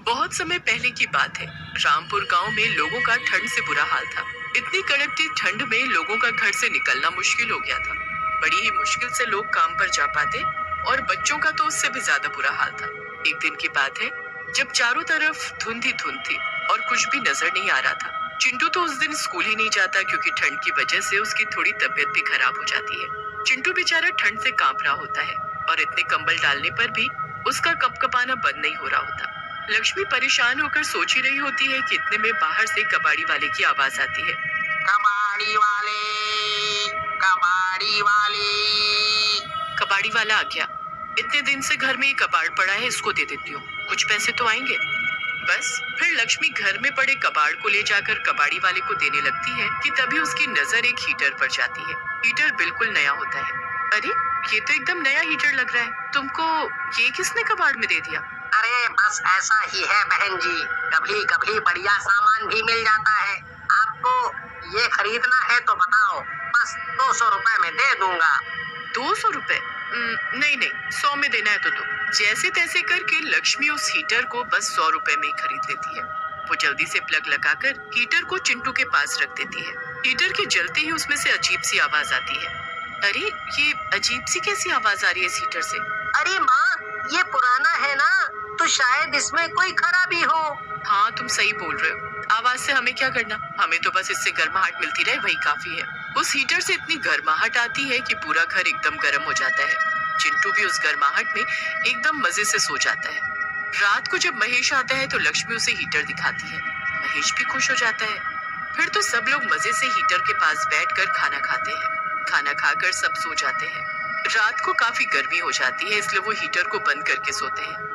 बहुत समय पहले की बात है। रामपुर गांव में लोगों का ठंड से बुरा हाल था। इतनी कड़कती ठंड में लोगों का घर से निकलना मुश्किल हो गया था। बड़ी ही मुश्किल से लोग काम पर जा पाते और बच्चों का तो उससे भी ज्यादा बुरा हाल था। एक दिन की बात है जब चारों तरफ धुंध ही धुंध थी और कुछ भी नजर नहीं आ रहा था। चिंटू तो उस दिन स्कूल ही नहीं जाता क्योंकि ठंड की वजह से उसकी थोड़ी तबीयत भी खराब हो जाती है। चिंटू बेचारा ठंड से कांप रहा होता है और इतने कंबल डालने पर भी उसका कपकपाना बंद नहीं हो रहा होता। लक्ष्मी परेशान होकर सोच ही रही होती है कि इतने में बाहर से कबाड़ी वाले की आवाज आती है। कबाड़ी वाले, कबाड़ी वाले। कबाड़ी वाला आ गया। इतने दिन से घर में ही कबाड़ पड़ा है, इसको दे देती हूँ, कुछ पैसे तो आएंगे। बस फिर लक्ष्मी घर में पड़े कबाड़ को ले जाकर कबाड़ी वाले को देने लगती है कि तभी उसकी नजर एक हीटर पर जाती है। हीटर बिल्कुल नया होता है। अरे ये तो एकदम नया हीटर लग रहा है, तुमको ये किसने कबाड़ में दे दिया? अरे बस ऐसा ही है बहन जी, कभी कभी बढ़िया सामान भी मिल जाता है। आपको ये खरीदना है तो बताओ, बस 200 रुपए में दे दूंगा। 200 रुपए? नहीं नहीं, 100 में देना है तो दो। जैसे तैसे करके लक्ष्मी उस हीटर को बस 100 रुपए में ही खरीद लेती है। वो जल्दी से प्लग लगाकर हीटर को चिंटू के पास रख देती है। हीटर के जलते ही उसमें से अजीब सी आवाज आती है। अरे ये अजीब सी कैसी आवाज आ रही है इस हीटर से? अरे माँ, ये पुराना है ना, तो शायद इसमें कोई खराबी हो। हाँ तुम सही बोल रहे हो, आवाज से हमें क्या करना, हमें तो बस इससे गर्माहट मिलती रहे वही काफी है। उस हीटर से इतनी गर्माहट आती है कि पूरा घर एकदम गर्म हो जाता है। चिंटू भी उस गर्माहट में एकदम मजे से सो जाता है। रात को जब महेश आता है तो लक्ष्मी उसे हीटर दिखाती है। महेश भी खुश हो जाता है। फिर तो सब लोग मजे से हीटर के पास बैठकर खाना खाते हैं। खाना खाकर सब सो जाते हैं। रात को काफी गर्मी हो जाती है, इसलिए वो हीटर को बंद करके सोते हैं।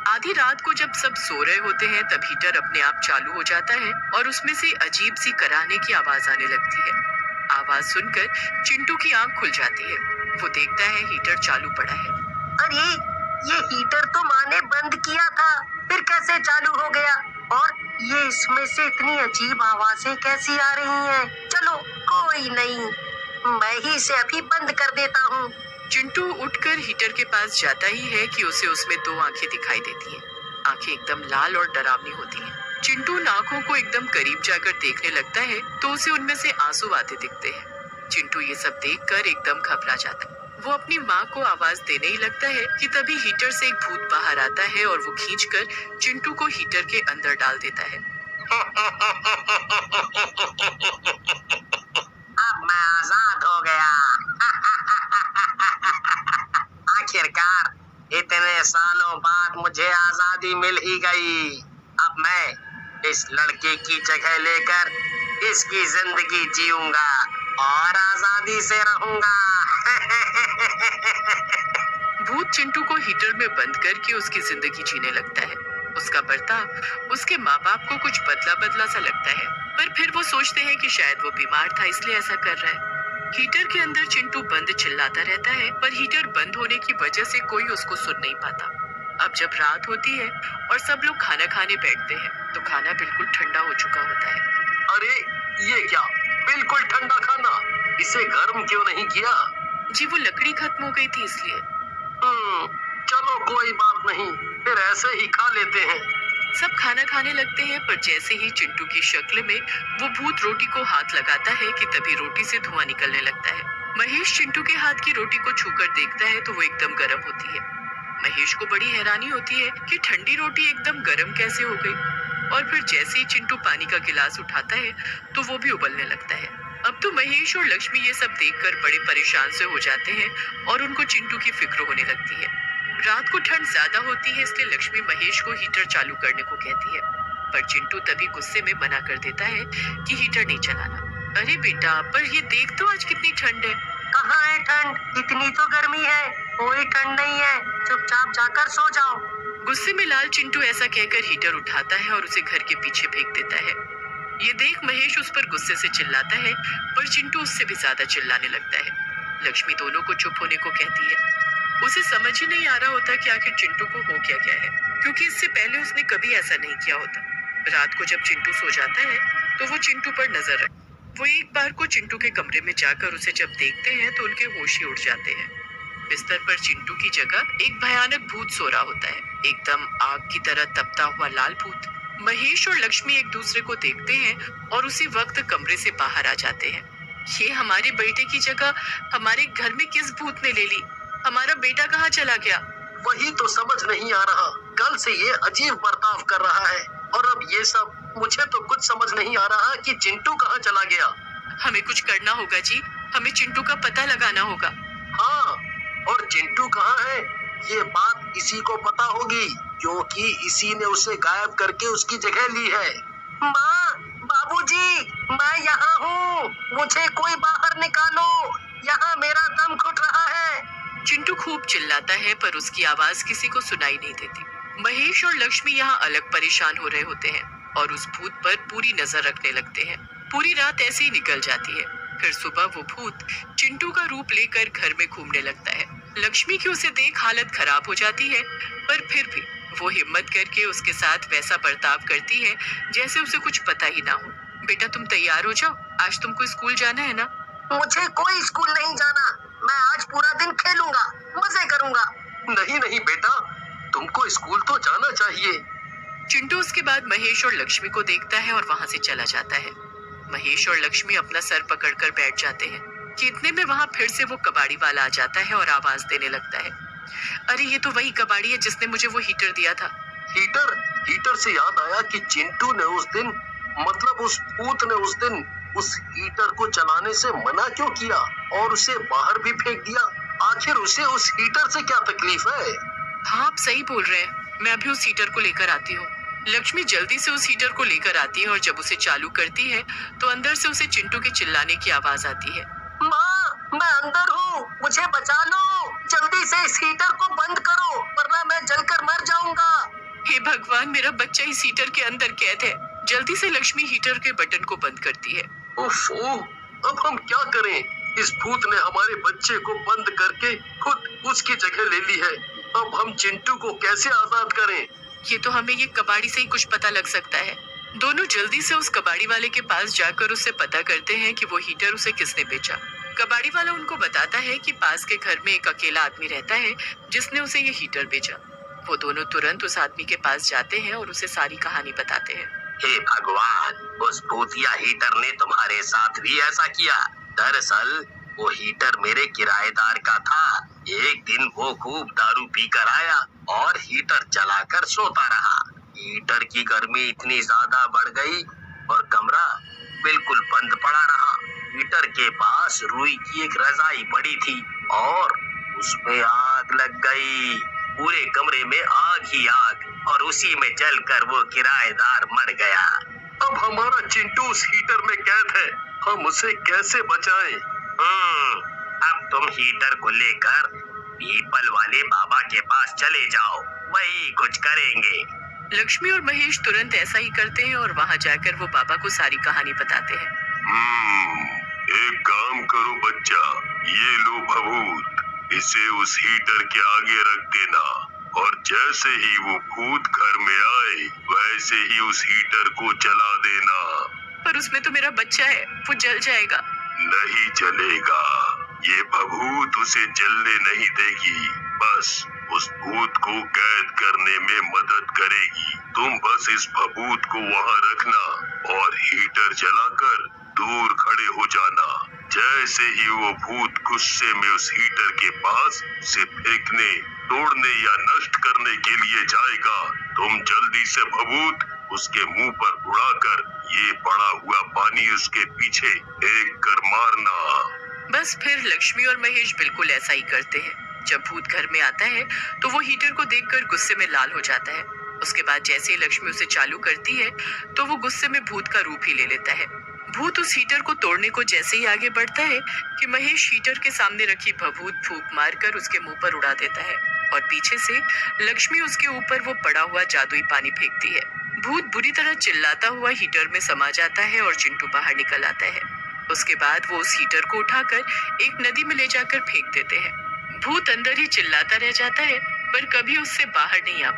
आधी रात को जब सब सो रहे होते हैं तब हीटर अपने आप चालू हो जाता है और उसमें से अजीब सी कराहने की आवाज आने लगती है। आवाज सुनकर चिंटू की आंख खुल जाती है। वो देखता है हीटर चालू पड़ा है। अरे ये हीटर तो माँ ने बंद किया था, फिर कैसे चालू हो गया? और ये इसमें से इतनी अजीब आवाजें कैसी आ रही हैं? चलो कोई नहीं, मैं ही इसे अभी बंद कर देता हूँ। चिंटू उठकर हीटर के पास जाता ही है कि उसे उसमें दो आंखें दिखाई देती हैं। आंखें एकदम लाल और डरावनी होती हैं। चिंटू उन आंखों को एकदम करीब जाकर देखने लगता है तो उसे उनमें से आंसू आते दिखते हैं। चिंटू ये सब देखकर एकदम घबरा जाता है। वो अपनी माँ को आवाज देने ही लगता है कि तभी हीटर से एक भूत बाहर आता है और वो खींचकर चिंटू को हीटर के अंदर डाल देता है। अब मैं आजाद हो गया। आखिरकार इतने सालों बाद मुझे आजादी मिल ही गई। अब मैं इस लड़के की जगह लेकर इसकी जिंदगी जीऊंगा और आजादी से रहूंगा। भूत चिंटू को हीटर में बंद करके उसकी जिंदगी जीने लगता है। उसका बर्ताव उसके माँ बाप को कुछ बदला बदला सा लगता है, पर फिर वो सोचते हैं कि शायद वो बीमार था इसलिए ऐसा कर रहा है। हीटर के अंदर चिंटू बंद चिल्लाता रहता है, पर हीटर बंद होने की वजह से कोई उसको सुन नहीं पाता। अब जब रात होती है और सब लोग खाना खाने बैठते हैं तो खाना बिल्कुल ठंडा हो चुका होता है। अरे ये क्या, बिल्कुल ठंडा खाना, इसे गर्म क्यों नहीं किया? जी वो लकड़ी खत्म हो गई थी इसलिए। चलो कोई बात नहीं, फिर ऐसे ही खा लेते हैं। सब खाना खाने लगते हैं, पर जैसे ही चिंटू की शक्ल में वो भूत रोटी को हाथ लगाता है कि तभी रोटी से धुआं निकलने लगता है। महेश चिंटू के हाथ की रोटी को छूकर देखता है तो वो एकदम गर्म होती है। महेश को बड़ी हैरानी होती है कि ठंडी रोटी एकदम गर्म कैसे हो गई। और फिर जैसे ही चिंटू पानी का गिलास उठाता है तो वो भी उबलने लगता है। अब तो महेश और लक्ष्मी ये सब देखकर बड़े परेशान से हो जाते हैं और उनको चिंटू की फिक्र होने लगती है। रात को ठंड ज्यादा होती है इसलिए लक्ष्मी महेश को हीटर चालू करने को कहती है, पर चिंटू तभी गुस्से में मना कर देता है कि हीटर नहीं चलाना। अरे बेटा, पर ये देख तो आज कितनी ठंड है। कहाँ है ठंड? इतनी तो गर्मी है, कोई ठंड नहीं है, चुपचाप जाकर सो जाओ। गुस्से में लाल चिंटू ऐसा कहकर हीटर उठाता है और उसे घर के पीछे फेंक देता है। ये देख महेश उस पर गुस्से से चिल्लाता है, पर चिंटू उससे भी ज्यादा चिल्लाने लगता है। लक्ष्मी दोनों को चुप होने को कहती है। उसे समझ ही नहीं आ रहा होता कि आखिर चिंटू को हो क्या गया है, क्योंकि इससे पहले उसने कभी ऐसा नहीं किया होता। रात को जब चिंटू सो जाता है तो वो चिंटू पर नजर रख। वो एक बार को चिंटू के कमरे में जाकर उसे जब देखते हैं तो उनके होश ही उड़ जाते हैं। बिस्तर पर चिंटू की जगह एक भयानक भूत सो रहा होता है, एकदम आग की तरह तपता हुआ लाल भूत। महेश और लक्ष्मी एक दूसरे को देखते हैं और उसी वक्त कमरे से बाहर आ जाते हैं। ये हमारे बेटे की जगह हमारे घर में किस भूत ने ले ली? हमारा बेटा कहाँ चला गया? वही तो समझ नहीं आ रहा। कल से ये अजीब बर्ताव कर रहा है और अब ये सब। मुझे तो कुछ समझ नहीं आ रहा कि चिंटू कहाँ चला गया। हमें कुछ करना होगा जी, हमें चिंटू का पता लगाना होगा। हाँ, और चिंटू कहाँ है ये बात इसी को पता होगी, क्योंकि इसी ने उसे गायब करके उसकी जगह ली है। माँ, बाबूजी, मैं यहाँ हूँ, मुझे कोई बाहर निकालो, यहाँ मेरा दम घुट रहा है। चिंटू खूब चिल्लाता है पर उसकी आवाज किसी को सुनाई नहीं देती। महेश और लक्ष्मी यहाँ अलग परेशान हो रहे होते हैं और उस भूत पर पूरी नजर रखने लगते हैं। पूरी रात ऐसे ही निकल जाती है। फिर सुबह वो भूत चिंटू का रूप लेकर घर में घूमने लगता है। लक्ष्मी की उसे देख हालत खराब हो जाती है, पर फिर भी वो हिम्मत करके उसके साथ वैसा बर्ताव करती है जैसे उसे कुछ पता ही ना हो। बेटा तुम तैयार हो जाओ, आज तुमको स्कूल जाना है ना? मुझे कोई स्कूल नहीं जाना, मैं आज पूरा दिन खेलूंगा, मजे करूंगा। नहीं नहीं बेटा, तुमको स्कूल तो जाना चाहिए। चिंटू उसके बाद महेश और लक्ष्मी को देखता है और वहां से चला जाता है। महेश और लक्ष्मी अपना सर पकड़कर बैठ जाते हैं कि इतने में वहां फिर से वो कबाड़ी वाला आ जाता है और आवाज देने लगता है, अरे ये तो वही कबाड़ी है जिसने मुझे वो हीटर दिया था। हीटर से याद आया कि चिंटू ने उस दिन, मतलब उस भूत ने उस दिन उस हीटर को चलाने से मना क्यों किया और उसे बाहर भी फेंक दिया? आखिर उसे उस हीटर से क्या तकलीफ है? हाँ आप सही बोल रहे हैं, मैं अभी उस हीटर को लेकर आती हूँ। लक्ष्मी जल्दी से उस हीटर को लेकर आती है और जब उसे चालू करती है तो अंदर से उसे चिंटू के चिल्लाने की आवाज आती है, माँ, मैं अंदर हूँ, मुझे बचा लो, जल्दी से इस हीटर को बंद करो वरना मैं जलकर मर जाऊंगा। हे भगवान, मेरा बच्चा इस हीटर के अंदर कैद है। जल्दी से लक्ष्मी हीटर के बटन को बंद करती है। ओफो, अब हम क्या करें? इस भूत ने हमारे बच्चे को बंद करके खुद उसकी जगह ले ली है। अब हम चिंटू को कैसे आजाद करें? ये तो हमें ये कबाड़ी से ही कुछ पता लग सकता है। दोनों जल्दी से उस कबाड़ी वाले के पास जाकर उससे पता करते हैं कि वो हीटर उसे किसने बेचा। कबाड़ी वाला उनको बताता है कि पास के घर में एक अकेला आदमी रहता है जिसने उसे ये हीटर बेचा। वो दोनों तुरंत उस आदमी के पास जाते हैं और उसे सारी कहानी बताते हैं। हे भगवान, उस भूतिया हीटर ने तुम्हारे साथ भी ऐसा किया। दरअसल वो हीटर मेरे किराएदार का था। एक दिन वो खूब दारू पीकर आया और हीटर चलाकर सोता रहा। हीटर की गर्मी इतनी ज्यादा बढ़ गई और कमरा बिल्कुल बंद पड़ा रहा। हीटर के पास रुई की एक रजाई पड़ी थी और उसमें आग लग गई। पूरे कमरे में आग ही आग और उसी में जलकर वो किराएदार मर गया। अब हमारा चिंटू उस हीटर में कैद है, हम उसे कैसे बचाएं? अब तुम हीटर को लेकर पीपल वाले बाबा के पास चले जाओ, वही कुछ करेंगे। लक्ष्मी और महेश तुरंत ऐसा ही करते हैं और वहां जाकर वो बाबा को सारी कहानी बताते हैं। एक काम करो बच्चा, ये लो भभूत, इसे उस हीटर के आगे रख देना और जैसे ही वो भूत घर में आए वैसे ही उस हीटर को चला देना। पर उसमें तो मेरा बच्चा है, वो जल जाएगा। नहीं जलेगा, ये भभूत उसे जलने नहीं देगी, बस उस भूत को कैद करने में मदद करेगी। तुम बस इस भभूत को वहाँ रखना और हीटर जलाकर दूर खड़े हो जाना। जैसे ही वो भूत गुस्से में उस हीटर के पास उसे फेंकने, तोड़ने या नष्ट करने के लिए जाएगा, तुम जल्दी से भभूत उसके मुंह पर उड़ाकर ये पड़ा हुआ पानी उसके पीछे फेंक कर मारना। बस फिर लक्ष्मी और महेश बिल्कुल ऐसा ही करते हैं। जब भूत घर में आता है तो वो हीटर को देखकर गुस्से में लाल हो जाता है। उसके बाद जैसे ही लक्ष्मी उसे चालू करती है तो वो गुस्से में भूत का रूप ही ले लेता है। भूत उस हीटर को तोड़ने को जैसे ही आगे बढ़ता है कि महेश हीटर के सामने रखी भभूत फूंक मारकर उसके मुंह पर उड़ा देता है और पीछे से लक्ष्मी उसके ऊपर वो पड़ा हुआ जादुई पानी फेंकती है। भूत बुरी तरह चिल्लाता हुआ हीटर में समा जाता है और चिंटू बाहर निकल आता है। उसके बाद वो उस हीटर को उठाकर एक नदी में ले जाकर फेंक देते हैं। भूत अंदर ही चिल्लाता रह जाता है पर कभी उससे बाहर नहीं आ